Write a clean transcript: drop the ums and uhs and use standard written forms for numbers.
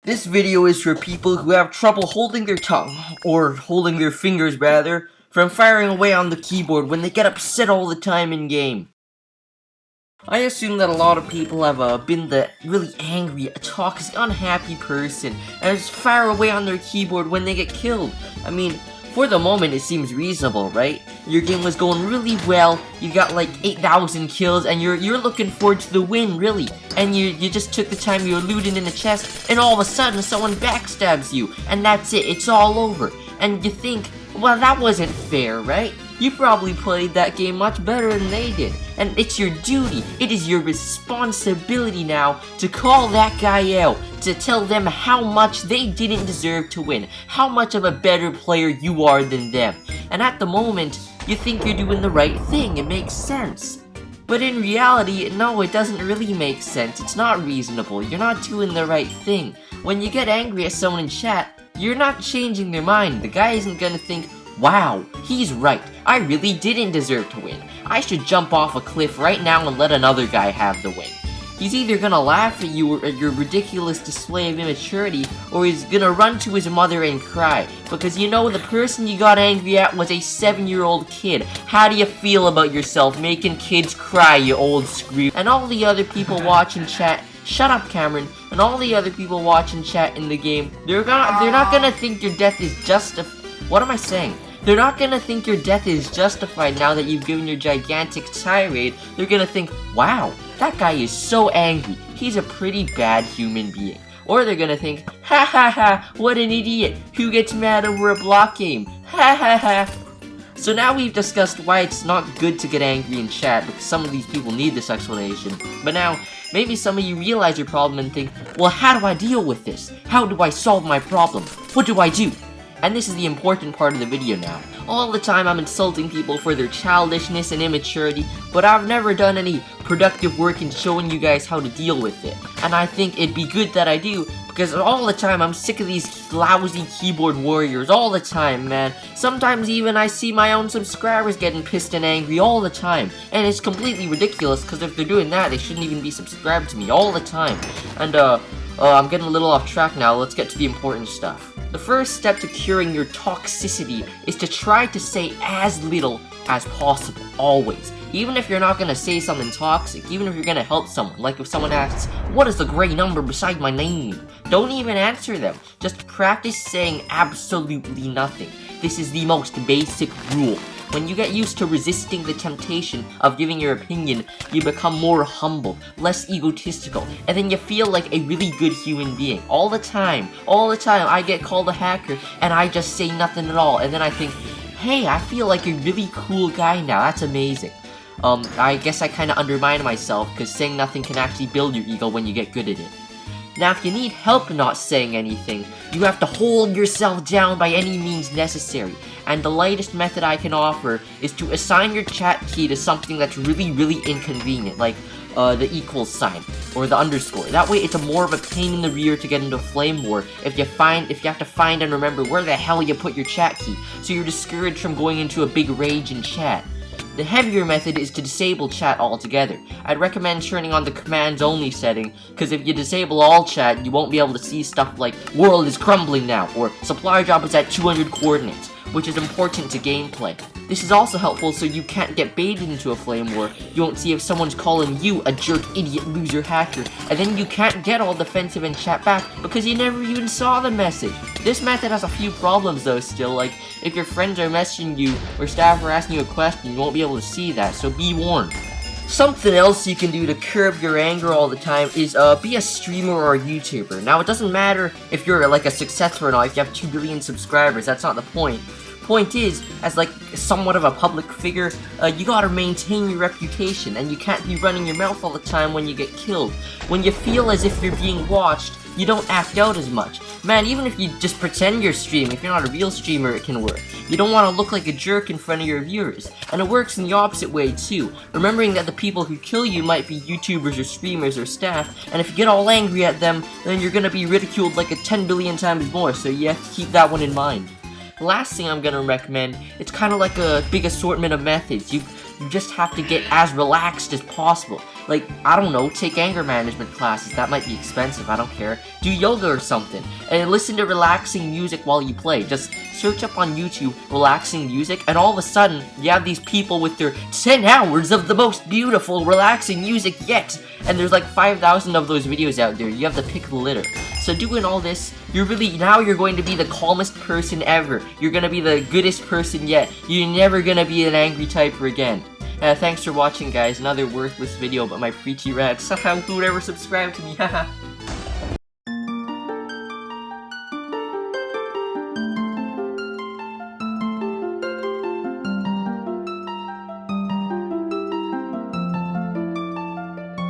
This video is for people who have trouble holding their tongue, or holding their fingers rather, from firing away on the keyboard when they get upset all the time in game. I assume that a lot of people have been the really angry, toxic, unhappy person, and just fire away on their keyboard when they get killed. I mean, for the moment it seems reasonable, right? Your game was going really well, you got like 8,000 kills, and you're looking forward to the win, really. And you just took the time, you were looting in the chest, and all of a sudden someone backstabs you, and that's it, it's all over. And you think, well, that wasn't fair, right? You probably played that game much better than they did, and it's your duty, it is your responsibility now to call that guy out, to tell them how much they didn't deserve to win, how much of a better player you are than them. And at the moment, you think you're doing the right thing, it makes sense. But in reality, no, it doesn't really make sense, it's not reasonable, you're not doing the right thing. When you get angry at someone in chat, you're not changing their mind, the guy isn't gonna think, wow, he's right, I really didn't deserve to win. I should jump off a cliff right now and let another guy have the win. He's either gonna laugh at you or at your ridiculous display of immaturity, or he's gonna run to his mother and cry. Because you know the person you got angry at was a 7-year-old kid. How do you feel about yourself making kids cry, you old screw? And all the other people watching chat, shut up Cameron, and all the other people watching chat in the game, they're not gonna think your death is what am I saying? They're not gonna think your death is justified now that you've given your gigantic tirade. They're gonna think, wow, that guy is so angry. He's a pretty bad human being. Or they're gonna think, ha ha ha, what an idiot. Who gets mad over a block game? Ha ha ha. So now we've discussed why it's not good to get angry in chat, because some of these people need this explanation. But now, maybe some of you realize your problem and think, well, how do I deal with this? How do I solve my problem? What do I do? And this is the important part of the video now. All the time I'm insulting people for their childishness and immaturity, but I've never done any productive work in showing you guys how to deal with it. And I think it'd be good that I do, because all the time I'm sick of these lousy keyboard warriors, all the time, man. Sometimes even I see my own subscribers getting pissed and angry all the time. And it's completely ridiculous, because if they're doing that, they shouldn't even be subscribed to me all the time. And I'm getting a little off track now, let's get to the important stuff. The first step to curing your toxicity is to try to say as little as possible, always. Even if you're not gonna say something toxic, even if you're gonna help someone, like if someone asks, what is the gray number beside my name? Don't even answer them. Just practice saying absolutely nothing. This is the most basic rule. When you get used to resisting the temptation of giving your opinion, you become more humble, less egotistical, and then you feel like a really good human being. All the time, I get called a hacker, and I just say nothing at all, and then I think, hey, I feel like a really cool guy now, that's amazing. I guess I kinda undermine myself, because saying nothing can actually build your ego when you get good at it. Now, if you need help not saying anything, you have to hold yourself down by any means necessary. And the lightest method I can offer is to assign your chat key to something that's really, really inconvenient, like the equals sign or the underscore. That way, it's more of a pain in the rear to get into a flame war if you have to find and remember where the hell you put your chat key, so you're discouraged from going into a big rage in chat. The heavier method is to disable chat altogether. I'd recommend turning on the commands only setting, because if you disable all chat, you won't be able to see stuff like world is crumbling now, or supply drop is at 200 coordinates, which is important to gameplay. This is also helpful so you can't get baited into a flame war. You won't see if someone's calling you a jerk, idiot, loser, hacker, and then you can't get all defensive and chat back because you never even saw the message. This method has a few problems though still, like if your friends are messaging you or staff are asking you a question, you won't be able to see that, so be warned. Something else you can do to curb your anger all the time is be a streamer or a YouTuber. Now, it doesn't matter if you're like a success or not, if you have 2 billion subscribers, that's not the point. Point is, as like somewhat of a public figure, you gotta maintain your reputation, and you can't be running your mouth all the time when you get killed. When you feel as if you're being watched, you don't act out as much. Man, even if you just pretend you're streaming, if you're not a real streamer, it can work. You don't want to look like a jerk in front of your viewers. And it works in the opposite way too, remembering that the people who kill you might be YouTubers or streamers or staff, and if you get all angry at them, then you're gonna be ridiculed like a 10 billion times more, so you have to keep that one in mind. The last thing I'm gonna recommend, it's kind of like a big assortment of methods. You just have to get as relaxed as possible. Like, I don't know, take anger management classes. That might be expensive, I don't care. Do yoga or something. And listen to relaxing music while you play. Just search up on YouTube relaxing music, and all of a sudden, you have these people with their 10 hours of the most beautiful relaxing music yet. And there's like 5,000 of those videos out there. You have to pick the litter. So doing all this, you're going to be the calmest person ever. You're gonna be the goodest person yet. You're never gonna be an angry typer again. Thanks for watching, guys. Another worthless video about my preachy rants. Somehow, who would ever subscribe to me? Haha.